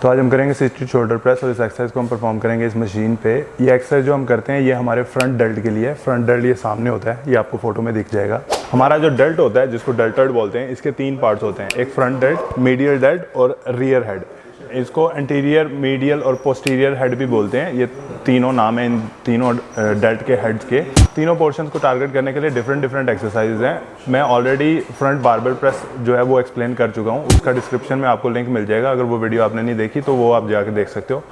तो आज हम करेंगे सिस्टेड शोल्डर प्रेस और इस एक्सरसाइज को हम परफॉर्म करेंगे इस मशीन पे। ये एक्सरसाइज जो हम करते हैं ये हमारे फ्रंट डेल्ट के लिए है। फ्रंट डेल्ट ये सामने होता है, ये आपको फोटो में दिख जाएगा। हमारा जो डेल्ट होता है जिसको डेल्टॉइड बोलते हैं, इसके 3 पार्ट्स होते हैं, एक फ्रंट डेल्ट, मीडियल डेल्ट और रियर हेड। इसको एंटीरियर, मीडियल और पोस्टीरियर हेड भी बोलते हैं। ये तीनों नाम हैं इन तीनों डेल्ट के हेड्स के। तीनों पोर्शंस को टारगेट करने के लिए डिफरेंट एक्सरसाइजेज हैं। मैं ऑलरेडी फ्रंट बारबेल प्रेस जो है वो एक्सप्लेन कर चुका हूँ, उसका डिस्क्रिप्शन में आपको लिंक मिल जाएगा। अगर वो वीडियो आपने नहीं देखी तो वो आप जाके देख सकते हो।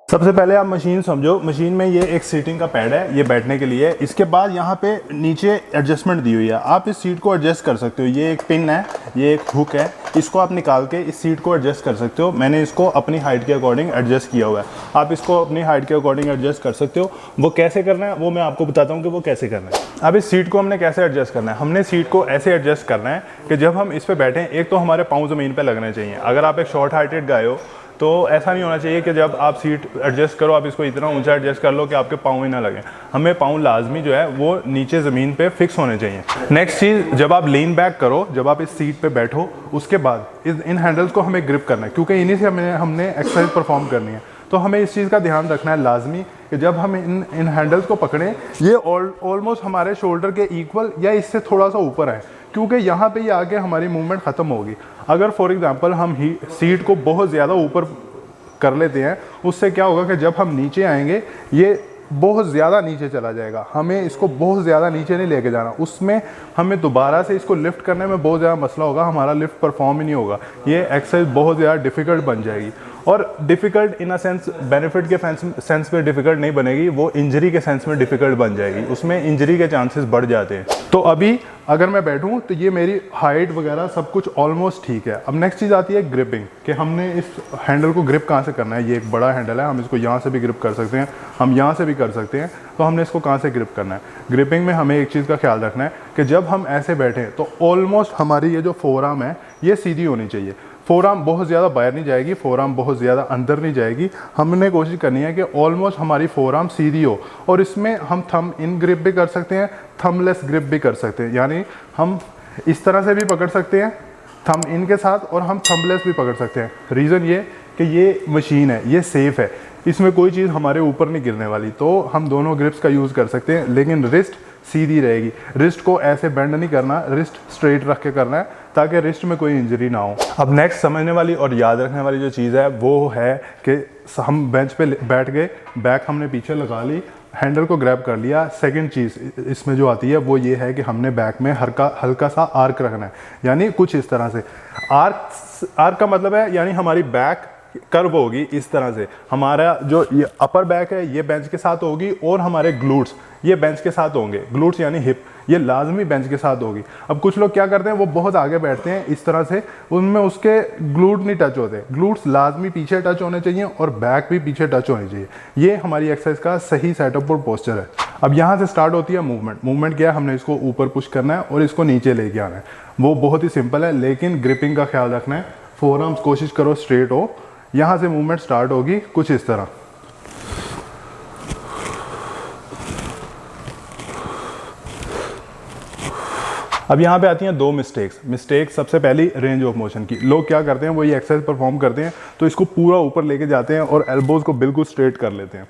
सबसे पहले आप मशीन समझो। मशीन में ये एक सीटिंग का पैड है, ये बैठने के लिए। इसके बाद यहाँ पे नीचे एडजस्टमेंट दी हुई है, आप इस सीट को एडजस्ट कर सकते हो। ये एक पिन है, ये एक हुक है, इसको आप निकाल के इस सीट को एडजस्ट कर सकते हो। मैंने इसको अपनी हाइट के अकॉर्डिंग एडजस्ट किया हुआ है, आप इसको अपनी हाइट के अकॉर्डिंग एडजस्ट कर सकते हो। वो कैसे करना है वो मैं आपको बताता हूँ कि वो कैसे करना है। अब इस सीट को हमने कैसे एडजस्ट करना है, हमने सीट को ऐसे एडजस्ट करना है कि जब हम इस पर बैठें, एक तो हमारे पाँव ज़मीन पर लगने चाहिए। अगर आप एक शॉर्ट हाइटेड गाय हो तो ऐसा नहीं होना चाहिए कि जब आप सीट एडजस्ट करो आप इसको इतना ऊंचा एडजस्ट कर लो कि आपके पाँव ही ना लगे। हमें पाँव लाजमी जो है वो नीचे ज़मीन पे फिक्स होने चाहिए। नेक्स्ट चीज़, जब आप लीन बैक करो, जब आप इस सीट पे बैठो, उसके बाद इन हैंडल्स को हमें ग्रिप करना है, क्योंकि इन्हीं से हमने एक्सरसाइज परफॉर्म करनी है। तो हमें इस चीज़ का ध्यान रखना है लाजमी कि जब हम इन हैंडल्स को पकड़ें, ये ऑलमोस्ट हमारे शोल्डर के इक्वल या इससे थोड़ा सा ऊपर है, क्योंकि यहाँ पे ये आगे हमारी मूवमेंट ख़त्म होगी। अगर फॉर एग्जांपल हम सीट को बहुत ज़्यादा ऊपर कर लेते हैं, उससे क्या होगा कि जब हम नीचे आएंगे ये बहुत ज़्यादा नीचे चला जाएगा। हमें इसको बहुत ज़्यादा नीचे नहीं लेके जाना, उसमें हमें दोबारा से इसको लिफ्ट करने में बहुत ज़्यादा मसला होगा, हमारा लिफ्ट परफॉर्म ही नहीं होगा। ये एक्सरसाइज बहुत ज़्यादा डिफ़िकल्ट बन जाएगी। और difficult in a sense, benefit के सेंस में डिफ़िकल्ट नहीं बनेगी, वो इंजरी के सेंस में डिफ़िकल्ट बन जाएगी, उसमें इंजरी के चांसेस बढ़ जाते हैं। तो अभी अगर मैं बैठूं तो ये मेरी हाइट वगैरह सब कुछ ऑलमोस्ट ठीक है। अब नेक्स्ट चीज़ आती है ग्रिपिंग, कि हमने इस हैंडल को ग्रिप कहाँ से करना है। ये एक बड़ा हैंडल है, हम इसको यहाँ से भी ग्रिप कर सकते हैं, हम यहाँ से भी कर सकते हैं। तो हमने इसको कहाँ से ग्रिप करना है। ग्रिपिंग में हमें एक चीज़ का ख्याल रखना है कि जब हम ऐसे बैठें तो ऑलमोस्ट हमारी ये जो फोरआर्म है ये सीधी होनी चाहिए। फोरआर्म बहुत ज़्यादा बाहर नहीं जाएगी, फोरआर्म बहुत ज़्यादा अंदर नहीं जाएगी। हमने कोशिश करनी है कि ऑलमोस्ट हमारी फोरआर्म सीधी हो। और इसमें हम थंब इन ग्रिप भी कर सकते हैं, थंबलेस ग्रिप भी कर सकते हैं, यानी हम इस तरह से भी पकड़ सकते हैं थंब इन के साथ, और हम थंबलेस भी पकड़ सकते हैं। रीज़न ये कि ये मशीन है, ये सेफ़ है, इसमें कोई चीज़ हमारे ऊपर नहीं गिरने वाली, तो हम दोनों ग्रिप्स का यूज़ कर सकते हैं। लेकिन रिस्ट सीधी रहेगी, रिस्ट को ऐसे बेंड नहीं करना, रिस्ट स्ट्रेट रख के करना है ताकि रिस्ट में कोई इंजरी ना हो। अब नेक्स्ट समझने वाली और याद रखने वाली जो चीज़ है वो है कि हम बेंच पे बैठ गए, बैक हमने पीछे लगा ली, हैंडल को ग्रैब कर लिया। सेकंड चीज़ इसमें जो आती है वो ये है कि हमने बैक में हल्का सा आर्क रखना है, यानी कुछ इस तरह से। आर्क का मतलब है यानी हमारी बैक कर्व होगी इस तरह से। हमारा जो ये अपर बैक है ये बेंच के साथ होगी, और हमारे ग्लूट्स ये बेंच के साथ होंगे। ग्लूट्स यानी हिप, ये लाजमी बेंच के साथ होगी। अब कुछ लोग क्या करते हैं, वो बहुत आगे बैठते हैं इस तरह से, उनमें उसके ग्लूट नहीं टच होते। ग्लूट्स लाजमी पीछे टच होने चाहिए और बैक भी पीछे टच होनी चाहिए। ये हमारी एक्सरसाइज का सही सेटअप और पोस्चर है। अब यहाँ से स्टार्ट होती है मूवमेंट। मूवमेंट क्या है, हमने इसको ऊपर पुश करना है और इसको नीचे लेके आना है। वो बहुत ही सिंपल है, लेकिन ग्रिपिंग का ख्याल रखना है। फोरआर्म्स कोशिश करो स्ट्रेट हो। यहाँ से मूवमेंट स्टार्ट होगी कुछ इस तरह। अब यहाँ पे आती हैं 2 मिस्टेक्स। सबसे पहली रेंज ऑफ मोशन की। लोग क्या करते हैं, वो ये एक्सरसाइज परफॉर्म करते हैं तो इसको पूरा ऊपर लेके जाते हैं और एल्बोज को बिल्कुल स्ट्रेट कर लेते हैं।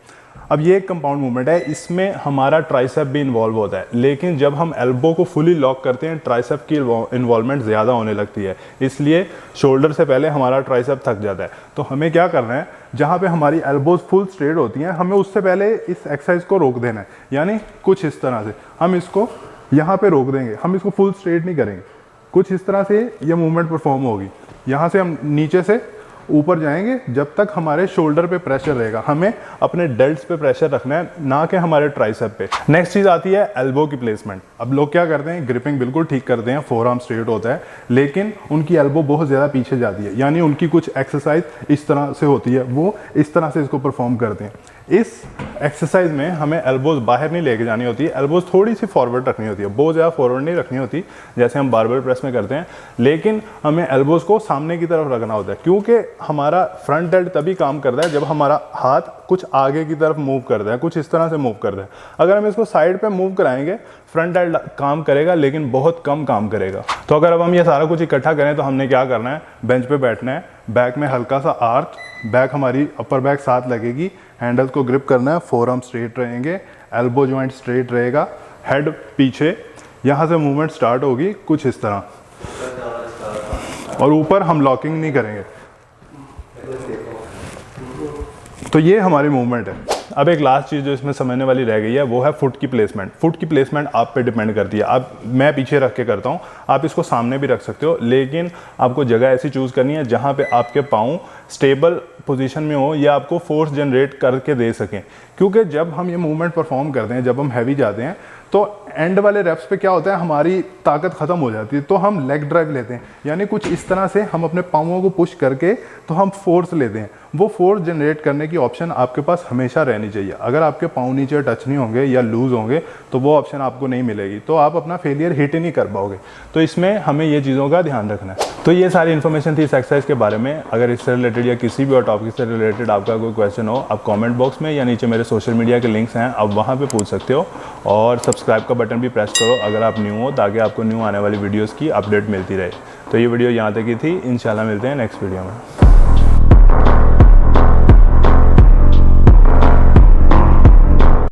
अब ये एक कंपाउंड मूवमेंट है, इसमें हमारा ट्राइसेप भी इन्वॉल्व होता है, लेकिन जब हम एल्बो को फुली लॉक करते हैं ट्राइसेप की इन्वॉल्वमेंट ज़्यादा होने लगती है, इसलिए शोल्डर से पहले हमारा ट्राइसेप थक जाता है। तो हमें क्या करना है, जहाँ पे हमारी एल्बोज फुल स्ट्रेट होती हैं, हमें उससे पहले इस एक्सरसाइज को रोक देना है, यानी कुछ इस तरह से। हम इसको यहाँ पे रोक देंगे, हम इसको फुल स्ट्रेट नहीं करेंगे, कुछ इस तरह से ये मूवमेंट परफॉर्म होगी। यहाँ से हम नीचे से ऊपर जाएंगे जब तक हमारे शोल्डर पे प्रेशर रहेगा। हमें अपने डेल्ट्स पे प्रेशर रखना है, ना कि हमारे ट्राइसेप पे। नेक्स्ट चीज़ आती है एल्बो की प्लेसमेंट। अब लोग क्या करते हैं, ग्रिपिंग बिल्कुल ठीक करते हैं, फोरआर्म स्ट्रेट होता है, लेकिन उनकी एल्बो बहुत ज़्यादा पीछे जाती है, यानी उनकी कुछ एक्सरसाइज इस तरह से होती है, वो इस तरह से इसको परफॉर्म करते हैं। इस एक्सरसाइज में हमें एल्बोज बाहर नहीं लेके जानी होती है, एल्बोज थोड़ी सी फॉरवर्ड रखनी होती है, बहुत ज़्यादा फॉरवर्ड नहीं रखनी होती जैसे हम बारबेल प्रेस में करते हैं, लेकिन हमें एल्बोज को सामने की तरफ रखना होता है, क्योंकि हमारा फ्रंट डेल्ट तभी काम करता है जब हमारा हाथ कुछ आगे की तरफ मूव करता है, कुछ इस तरह से मूव करता है। अगर हम इसको साइड पे मूव कराएंगे फ्रंट डेल्ट काम करेगा लेकिन बहुत कम काम करेगा। तो अगर अब हम ये सारा कुछ इकट्ठा करें तो हमने क्या करना है, बेंच पे बैठना है, बैक में हल्का सा आर्च, बैक हमारी अपर बैक साथ लगेगी, हैंडल को ग्रिप करना है, फोरआर्म स्ट्रेट रहेंगे, एल्बो जॉइंट स्ट्रेट रहेगा, हेड पीछे, यहाँ से मूवमेंट स्टार्ट होगी कुछ इस तरह, और ऊपर हम लॉकिंग नहीं करेंगे। तो ये हमारी मूवमेंट है। अब एक लास्ट चीज़ जो इसमें समझने वाली रह गई है वो है फुट की प्लेसमेंट। फुट की प्लेसमेंट आप पे डिपेंड करती है। आप, मैं पीछे रख के करता हूँ, आप इसको सामने भी रख सकते हो, लेकिन आपको जगह ऐसी चूज़ करनी है जहाँ पे आपके पाँव स्टेबल पोजीशन में हो या आपको फोर्स जनरेट करके दे सकें। क्योंकि जब हम ये मूवमेंट परफॉर्म करते हैं, जब हम हैवी जाते हैं, तो एंड वाले रेप्स पे क्या होता है, हमारी ताकत ख़त्म हो जाती है, तो हम लेग ड्राइव लेते हैं, यानी कुछ इस तरह से हम अपने पाँवों को पुश करके तो हम फोर्स लेते हैं। वो फोर्स जनरेट करने की ऑप्शन आपके पास हमेशा रहनी चाहिए। अगर आपके पाँव नीचे टच नहीं होंगे या लूज़ होंगे तो वो ऑप्शन आपको नहीं मिलेगी, तो आप अपना फेलियर हिट ही नहीं कर पाओगे। तो इसमें हमें ये चीज़ों का ध्यान रखना है। तो ये सारी इन्फॉर्मेशन थी इस एक्सरसाइज के बारे में। अगर इससे रिलेटेड या किसी भी और टॉपिक से रिलेटेड आपका कोई क्वेश्चन हो, आप कमेंट बॉक्स में या नीचे मेरे सोशल मीडिया के लिंक्स हैं, आप वहाँ पे पूछ सकते हो, और सब्सक्राइब का बटन भी प्रेस करो अगर आप न्यू हो, ताकि आपको न्यू आने वाली वीडियोज़ की अपडेट मिलती रहे। तो ये वीडियो यहाँ तक की थी, इंशाल्लाह मिलते हैं नेक्स्ट वीडियो में।